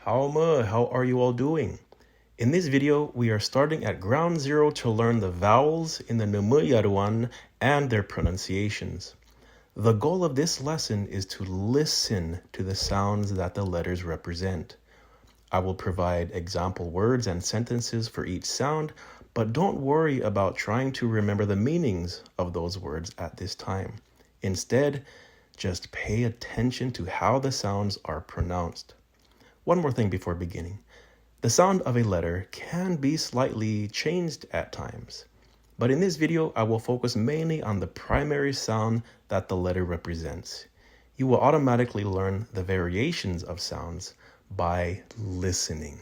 How are you all doing? In this video, we are starting at ground zero to learn the vowels in the Numu Yaduan and their pronunciations. The goal of this lesson is to listen to the sounds that the letters represent. I will provide example words and sentences for each sound, but don't worry about trying to remember the meanings of those words at this time. Instead, just pay attention to how the sounds are pronounced. One more thing before beginning. The sound of a letter can be slightly changed at times, but in this video, I will focus mainly on the primary sound that the letter represents. You will automatically learn the variations of sounds by listening.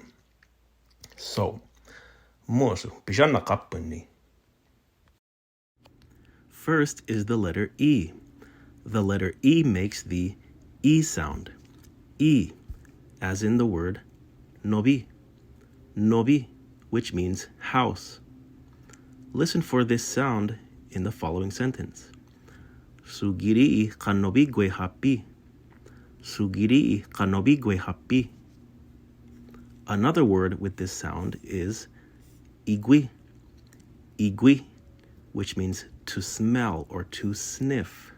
So, mosu pijana kapuni. First is the letter E. The letter E makes the E sound. E, as in the word nobi. Nobi, which means house. Listen for this sound in the following sentence. Sugiri kanobigwe hapi. Sugiri kanobigwe hapi. Another word with this sound is igui. Igui, which means to smell or to sniff.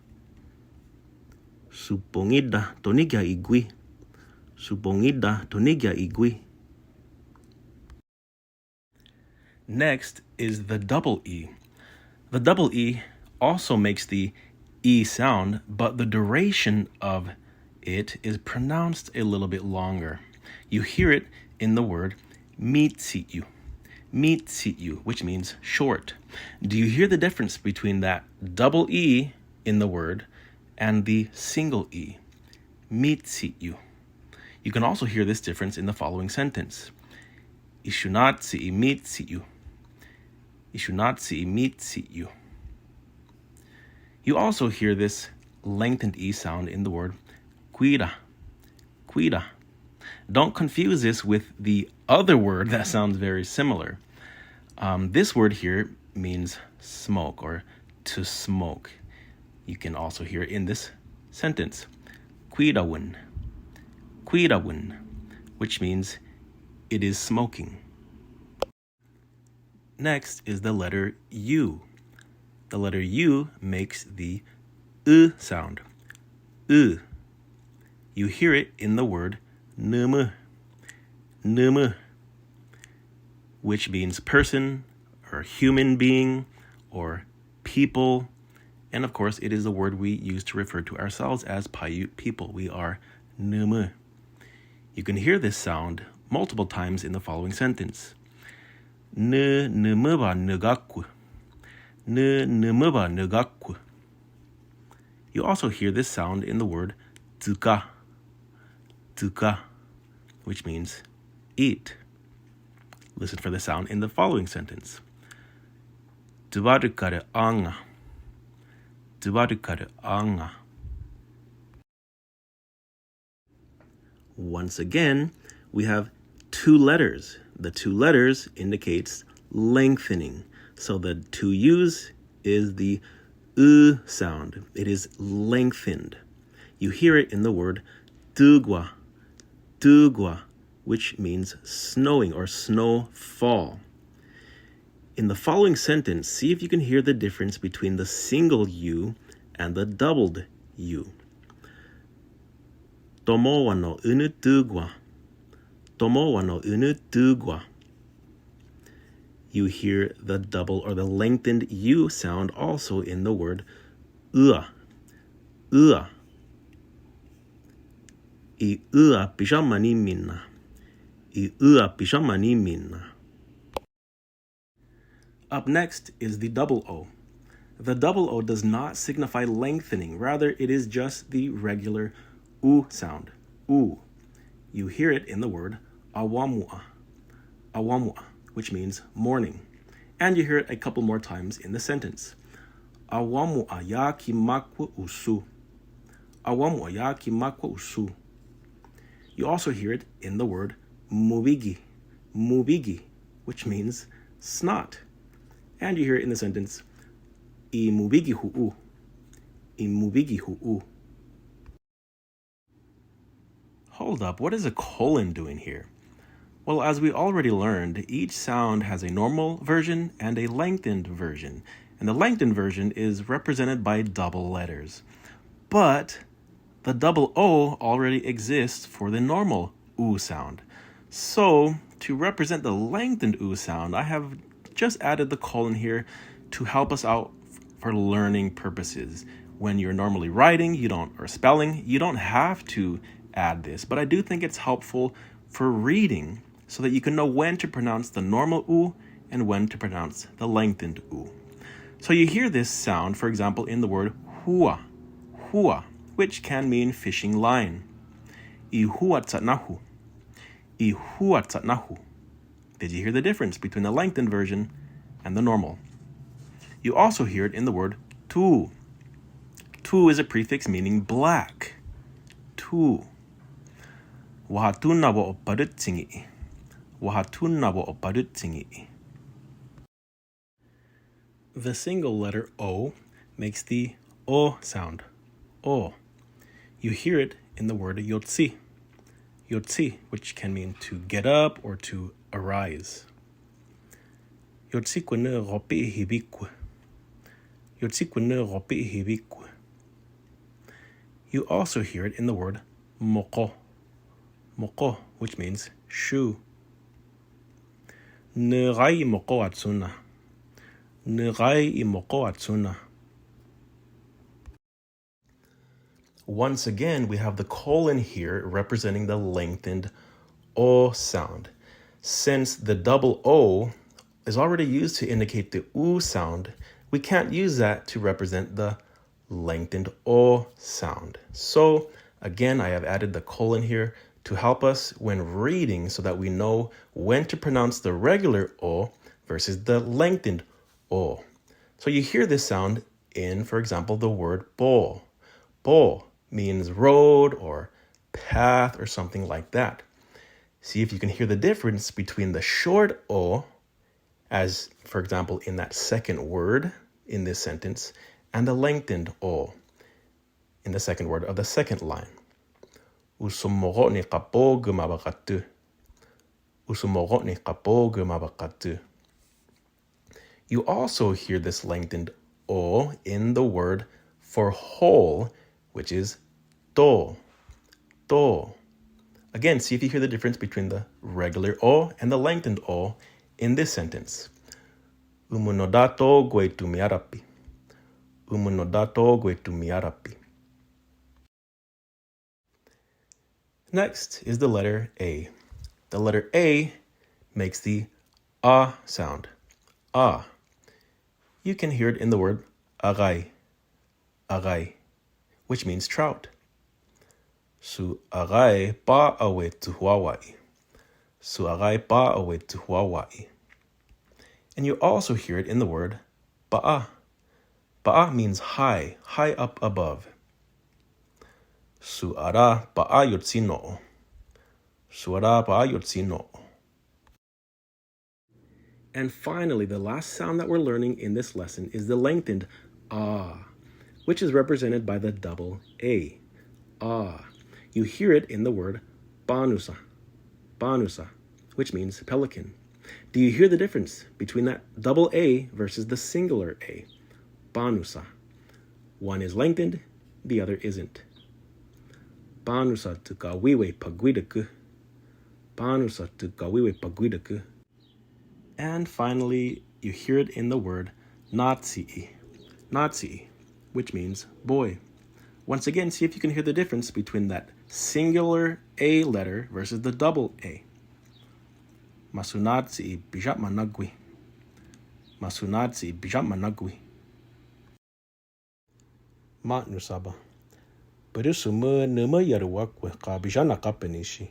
Supongida toniga igui. Supongida toniga igui. Next is the double E. The double E also makes the E sound, but the duration of it is pronounced a little bit longer. You hear it in the word mitsiyu. Mitsiyu, which means short. Do you hear the difference between that double E in the word and the single E? Mitsiyu. You can also hear this difference in the following sentence. Ishunatsi mitsiyu. Ishunatsi mitsiyu. You also hear this lengthened E sound in the word quida. Quida. Don't confuse this with the other word that sounds very similar. This word here means smoke or to smoke. You can also hear it in this sentence. Quidawin. Quidawin, which means it is smoking. Next is the letter U. The letter U makes the sound. You hear it in the word numu. Numu, which means person or human being or people. And of course, it is the word we use to refer to ourselves as Paiute people. We are numu. You can hear this sound multiple times in the following sentence. Numuba nugaku. Numuba nugaku. You also hear this sound in the word tuka. Tuka, which means eat. Listen for the sound in the following sentence. Tubarukare anga. Tubarukare anga. Once again, we have two letters. The two letters indicates lengthening. So the two U's is the sound. It is lengthened. You hear it in the word tugwa. Tugwa, which means snowing or snowfall. In the following sentence, see if you can hear the difference between the single U and the doubled U. Tomowa no unu tugwa. Tomowa no unu tugwa. You hear the double or the lengthened U sound also in the word ua. Ua. I ua pijama ni minna. I ua pijama ni minna. Up next is the double O. The double O does not signify lengthening. Rather, it is just the regular U sound. U. You hear it in the word awamua. Awamua, which means morning. And you hear it a couple more times in the sentence. Awamua ya kimakwa usu. Awamua ya kimakwa usu. You also hear it in the word mubigi. Mubigi, which means snot. And you hear it in the sentence, I mubigi hu'u. I mubigi hu'u. Hold up, what is a colon doing here? Well, as we already learned, each sound has a normal version and a lengthened version. And the lengthened version is represented by double letters. But the double O already exists for the normal U sound. So, to represent the lengthened U sound, I have just added the colon here to help us out for learning purposes. When you're normally writing, or spelling, you don't have to add this, but I do think it's helpful for reading so that you can know when to pronounce the normal U and when to pronounce the lengthened U. So you hear this sound, for example, in the word hua, which can mean fishing line. Ihuatsatnahu. Ihuatsatnahu. Did you hear the difference between the lengthened version and the normal? You also hear it in the word tu. Tu is a prefix meaning black. Tu. Wahatuna wo oparutsingi. Wahatuna wo oparutsingi. The single letter O makes the O sound. O. You hear it in the word yotsi. Yotsi, which can mean to get up or to arise. Yotsi kwene ropi hibikwe. Yotsi kwene ropi hibikwe. You also hear it in the word moko. Moko, which means shoe. Nerai moko atsuna. Nerai moko atsuna. Once again, we have the colon here representing the lengthened O sound. Since the double O is already used to indicate the U sound, we can't use that to represent the lengthened O sound. So again, I have added the colon here to help us when reading so that we know when to pronounce the regular O versus the lengthened O. So you hear this sound in, for example, the word bo. Bo means road or path or something like that. See if you can hear the difference between the short O, as for example in that second word in this sentence, and the lengthened O in the second word of the second line. Usumogotni kapo gumabakatu. Usumogotni kapo gumabakatu. You also hear this lengthened O in the word for whole, which is to. To. Again, see if you hear the difference between the regular O and the lengthened O in this sentence. Umunodato guetumiarapi. Umunodato guetumiarapi. Next is the letter A. The letter A makes the A sound. A. You can hear it in the word agai. Agai, which means trout. Su agai pa awe tu Hawaii. Su agai pa awe tu Hawaii. And you also hear it in the word ba'a. Ba'a means high, high up above. Su ara ba'a yotsino. Su ara ba'a yotsino. And finally, the last sound that we're learning in this lesson is the lengthened ah, which is represented by the double A. Ah. You hear it in the word banusa. Banusa, which means pelican. Do you hear the difference between that double A versus the singular A? Banusa. One is lengthened, the other isn't. Banusa tu kawiwe pagwidaku. Banusa tu kawiwe pagwidaku. And finally, you hear it in the word Nazi. Nazi, which means boy. Once again, see if you can hear the difference between that singular A letter versus the double A. Masunatsi bijat managwi. Masunatsi bijat managwi. Mat nusaba. Berusumu Numu Yaduan ka bijana kapenishi.